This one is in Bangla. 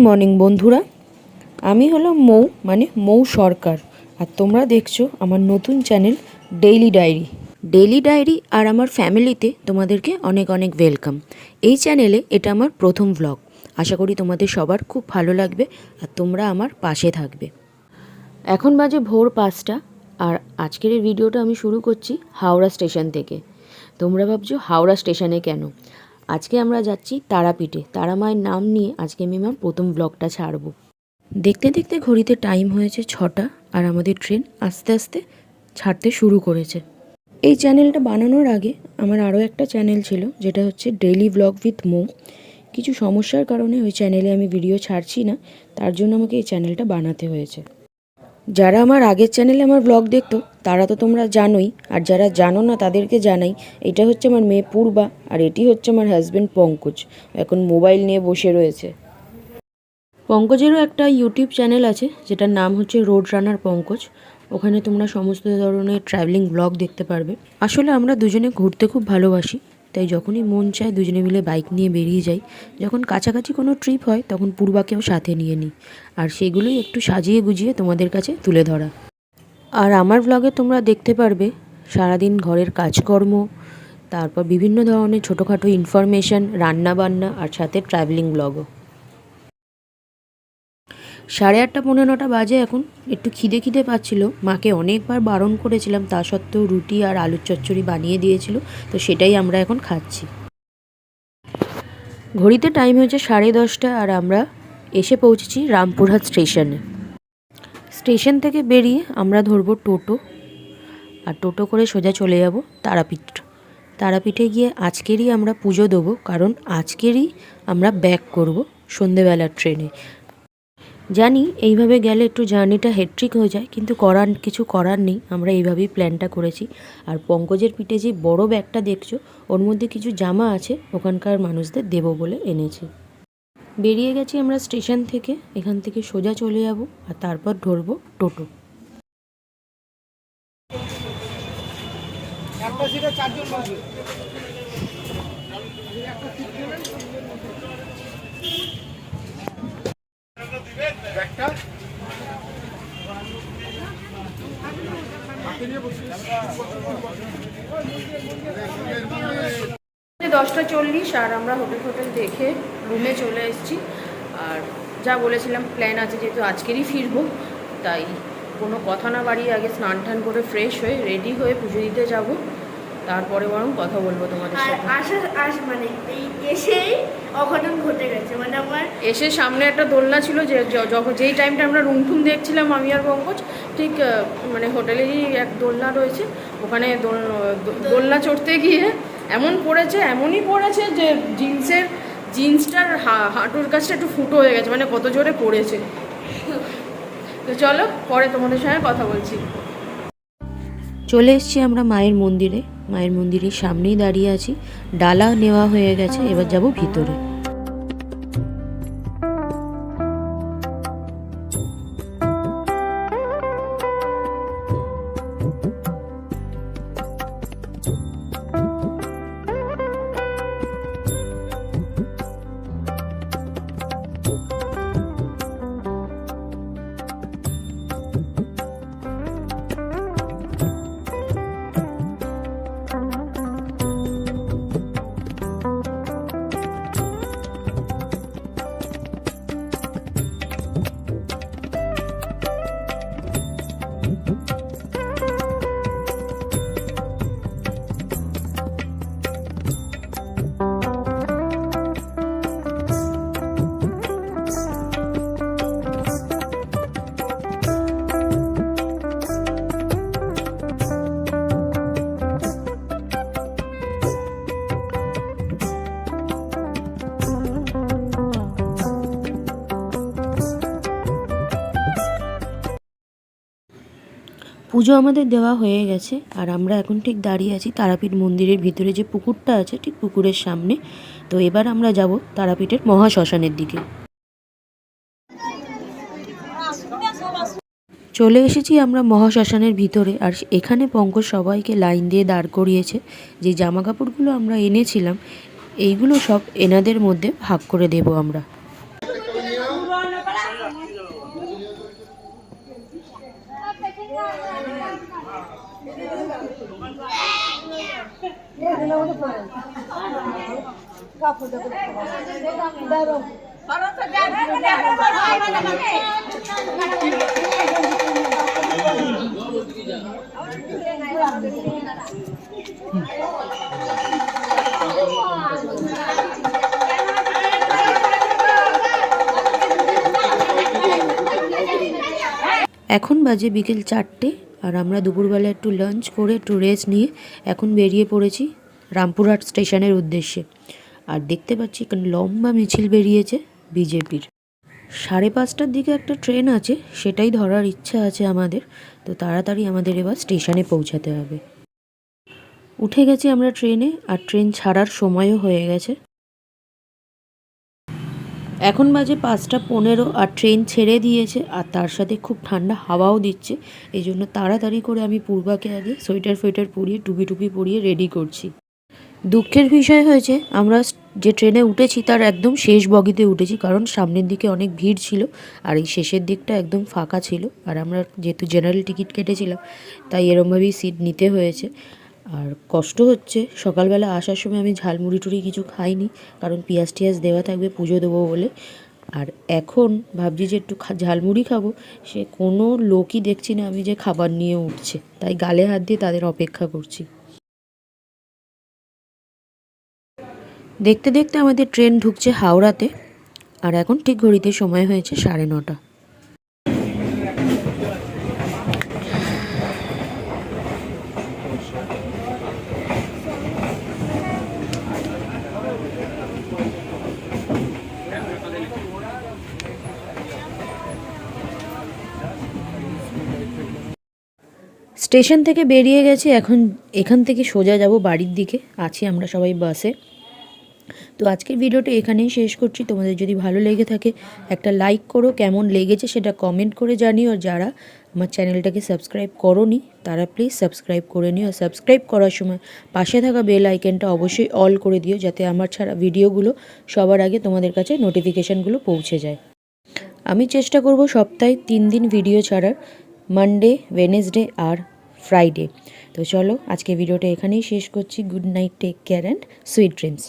মর্নিং বন্ধুরা, আমি হলাম মৌ মানে মৌ সরকার। আর তোমরা দেখছো আমার নতুন চ্যানেল ডেইলি ডায়েরি আর আমার ফ্যামিলিতে তোমাদেরকে অনেক অনেক ওয়েলকাম। এই চ্যানেলে এটা আমার প্রথম ব্লগ। আশা করি তোমাদের সবার খুব ভালো লাগবে আর তোমরা আমার পাশে থাকবে। এখন বাজে ভোর 5টা আর আজকের এই ভিডিওটা আমি শুরু করছি হাওড়া স্টেশন থেকে। তোমরা ভাবছো হাওড়া স্টেশনে কেন? আজকে আমরা যাচ্ছি তারাপীঠে। তারা মায়ের নাম নিয়ে আজকে আমি আমার প্রথম ব্লগটা ছাড়বো। দেখতে দেখতে ঘড়িতে টাইম হয়েছে 6টা আর আমাদের ট্রেন আস্তে আস্তে ছাড়তে শুরু করেছে। এই চ্যানেলটা বানানোর আগে আমার আরও একটা চ্যানেল ছিল, যেটা হচ্ছে ডেইলি ব্লগ উইথ মৌ। কিছু সমস্যার কারণে ওই চ্যানেলে আমি ভিডিও ছাড়ছি না, তার জন্য আমাকে এই চ্যানেলটা বানাতে হয়েছে। যারা আমার আগের চ্যানেলে আমার ব্লগ দেখতো তারা তো তোমরা জানোই, আর যারা জানো না তাদেরকে জানাই, এটা হচ্ছে আমার মেয়ে পূর্বা আর এটি হচ্ছে আমার হাজব্যান্ড পঙ্কজ। এখন মোবাইল নিয়ে বসে রয়েছে। পঙ্কজেরও একটা ইউটিউব চ্যানেল আছে যেটার নাম হচ্ছে রোড রানার পঙ্কজ। ওখানে তোমরা সমস্ত ধরনের ট্রাভেলিং ব্লগ দেখতে পারবে। আসলে আমরা দুজনে ঘুরতে খুব ভালোবাসি, তাই যখনই মন চায় দুজনে মিলে বাইক নিয়ে বেরিয়ে যাই। যখন কাছাকাছি কোনো ট্রিপ হয় তখন পূর্বাকেও সাথে নিয়ে নিই, আর সেগুলোই একটু সাজিয়ে গুজিয়ে তোমাদের কাছে তুলে ধরা। আর আমার ব্লগে তোমরা দেখতে পারবে সারাদিন ঘরের কাজকর্ম, তারপর বিভিন্ন ধরনের ছোটোখাটো ইনফরমেশান, রান্নাবান্না আর সাথে ট্রাভেলিং ব্লগও। 8:30 পৌনে 9টা বাজে এখন। একটু খিদে পাচ্ছিল, মাকে অনেকবার বারণ করেছিলাম, তা সত্ত্বেও রুটি আর আলুর চচ্চড়ি বানিয়ে দিয়েছিল, তো সেটাই আমরা এখন খাচ্ছি। ঘড়িতে টাইম হয়েছে 10:30 আর আমরা এসে পৌঁছেছি রামপুরহাট স্টেশনে। স্টেশন থেকে বেরিয়ে আমরা ধরবো টোটো, আর টোটো করে সোজা চলে যাব তারাপীঠ। তারাপীঠে গিয়ে আজকেরই আমরা পুজো দেবো, কারণ আজকেরই আমরা ব্যাক করব সন্ধেবেলার ট্রেনে। জানি এইভাবে গেলে একটু জার্নিটা হেট্রিক হয়ে যায়, কিন্তু কিছু করার নেই, আমরা এইভাবেই প্ল্যানটা করেছি। আর পঙ্কজের পিঠে যে বড় ব্যাগটা দেখছো, ওর মধ্যে কিছু জামা আছে, ওখানকার মানুষদের দেবো বলে এনেছি। বেরিয়ে গেছি আমরা স্টেশন থেকে। এখান থেকে সোজা চলে যাব আর তারপর ধরবো টোটো। দশটা 40 আর আমরা হোটেল দেখে রুমে চলে এসেছি। আর যা বলেছিলাম প্ল্যান আছে, যেহেতু আজকেরই ফিরবো, তাই কোনো কথা না বাড়িয়ে আগে স্নান টান করে ফ্রেশ হয়ে রেডি হয়ে পুজো দিতে যাব, তারপরে বরং কথা বলবো তোমাদের সাথে। মানে এসেই অঘটন ঘটে গেছে। মানে আমার এসে সামনে একটা দোলনা ছিল, যেই টাইমটা আমরা রুম টুম দেখছিলাম আমি আর পঙ্কজ, ঠিক মানে হোটেলেরই এক দোলনা রয়েছে, ওখানে দোলনা চড়তে গিয়ে এমনই পড়েছে যে জিন্সটার হাঁটুর কাছটা একটু ফুটো হয়ে গেছে, মানে কত জোরে পড়েছে। তো চলো পরে তোমাদের সঙ্গে কথা বলছি। চলে এসেছি আমরা মায়ের মন্দিরের সামনেই দাঁড়িয়ে আছি। ডালা নেওয়া হয়ে গেছে, এবার যাব ভিতরে। পুজো আমাদের দেওয়া হয়ে গেছে আর আমরা এখন ঠিক দাঁড়িয়ে আছি তারাপীঠ মন্দিরের ভিতরে যে পুকুরটা আছে, ঠিক পুকুরের সামনে। তো এবার আমরা যাব তারাপীঠের মহাশ্মশানের দিকে। চলে এসেছি আমরা মহাশ্মশানের ভিতরে। আর এখানে পঙ্কজ সবাইকে লাইন দিয়ে দাঁড় করিয়েছে। যে জামা কাপড়গুলো আমরা এনেছিলাম এইগুলো সব এনাদের মধ্যে ভাগ করে দেব আমরা। এখন বাজে বিকেল 4টে আর আমরা দুপুরবেলা একটু লাঞ্চ করে একটু রেস্ট নিয়ে এখন বেরিয়ে পড়েছি রামপুরহাট স্টেশনের উদ্দেশ্যে। আর দেখতে পাচ্ছি এখানে লম্বা মিছিল বেরিয়েছে বিজেপির। 5:30টার দিকে একটা ট্রেন আছে, সেটাই ধরার ইচ্ছা আছে আমাদের। তো তাড়াতাড়ি আমাদের এবার স্টেশনে পৌঁছাতে হবে। উঠে গেছি আমরা ট্রেনে, আর ট্রেন ছাড়ার সময়ও হয়ে গেছে। এখন বাজে 5:15 আর ট্রেন ছেড়ে দিয়েছে, আর তার সাথে খুব ঠান্ডা হাওয়াও দিচ্ছে। এই জন্য তাড়াতাড়ি করে আমি পূর্বাকে আগে সোয়েটার পরিয়ে টুপি পরিয়ে রেডি করছি। দুঃখের বিষয় হয়েছে, আমরা যে ট্রেনে উঠেছি তার একদম শেষ বগিতে উঠেছি, কারণ সামনের দিকে অনেক ভিড় ছিল আর এই শেষের দিকটা একদম ফাঁকা ছিল। আর আমরা যেহেতু জেনারেল টিকিট কেটেছিলাম তাই এরমভাবেই সিট নিতে হয়েছে। আর কষ্ট হচ্ছে, সকালবেলা আসার সময় আমি ঝালমুড়ি টুড়ি কিছু খাইনি, কারণ পেঁয়াজ টিয়াজ দেওয়া থাকবে পুজো দেবো বলে। আর এখন ভাবছি যে একটু ঝালমুড়ি খাবো, সে কোনো লোকই দেখছি না আমি যে খাবার নিয়ে উঠছে, তাই গালে হাত দিয়ে তাদের অপেক্ষা করছি। দেখতে দেখতে আমাদের ট্রেন ঢুকছে হাওড়াতে, আর এখন ঠিক ঘড়িতে সময় হয়েছে 9:30। স্টেশন থেকে বেরিয়ে গেছি, এখন এখান থেকে সোজা যাব বাড়ির দিকে। আছি আমরা সবাই বাসে। তো আজকের ভিডিওটা এখানেই শেষ করছি। তোমাদের যদি ভালো লেগে থাকে একটা লাইক করো, কেমন লেগেছে সেটা কমেন্ট করে জানিও। আর যারা আমার চ্যানেলটাকে সাবস্ক্রাইব করোনি তারা প্লিজ সাবস্ক্রাইব করে নিও। আর সাবস্ক্রাইব করার সময় পাশে থাকা বেল আইকনটা অবশ্যই অল করে দিও, যাতে আমার ছাড়া ভিডিওগুলো সবার আগে তোমাদের কাছে নোটিফিকেশানগুলো পৌঁছে যায়। আমি চেষ্টা করব সপ্তাহে 3 দিন ভিডিও ছাড়ার, মানডে, ওয়েডনেসডে আর ফ্রাইডে। তো চলো আজকে ভিডিওটা এখানেই শেষ করছি। Good night, take care and sweet dreams.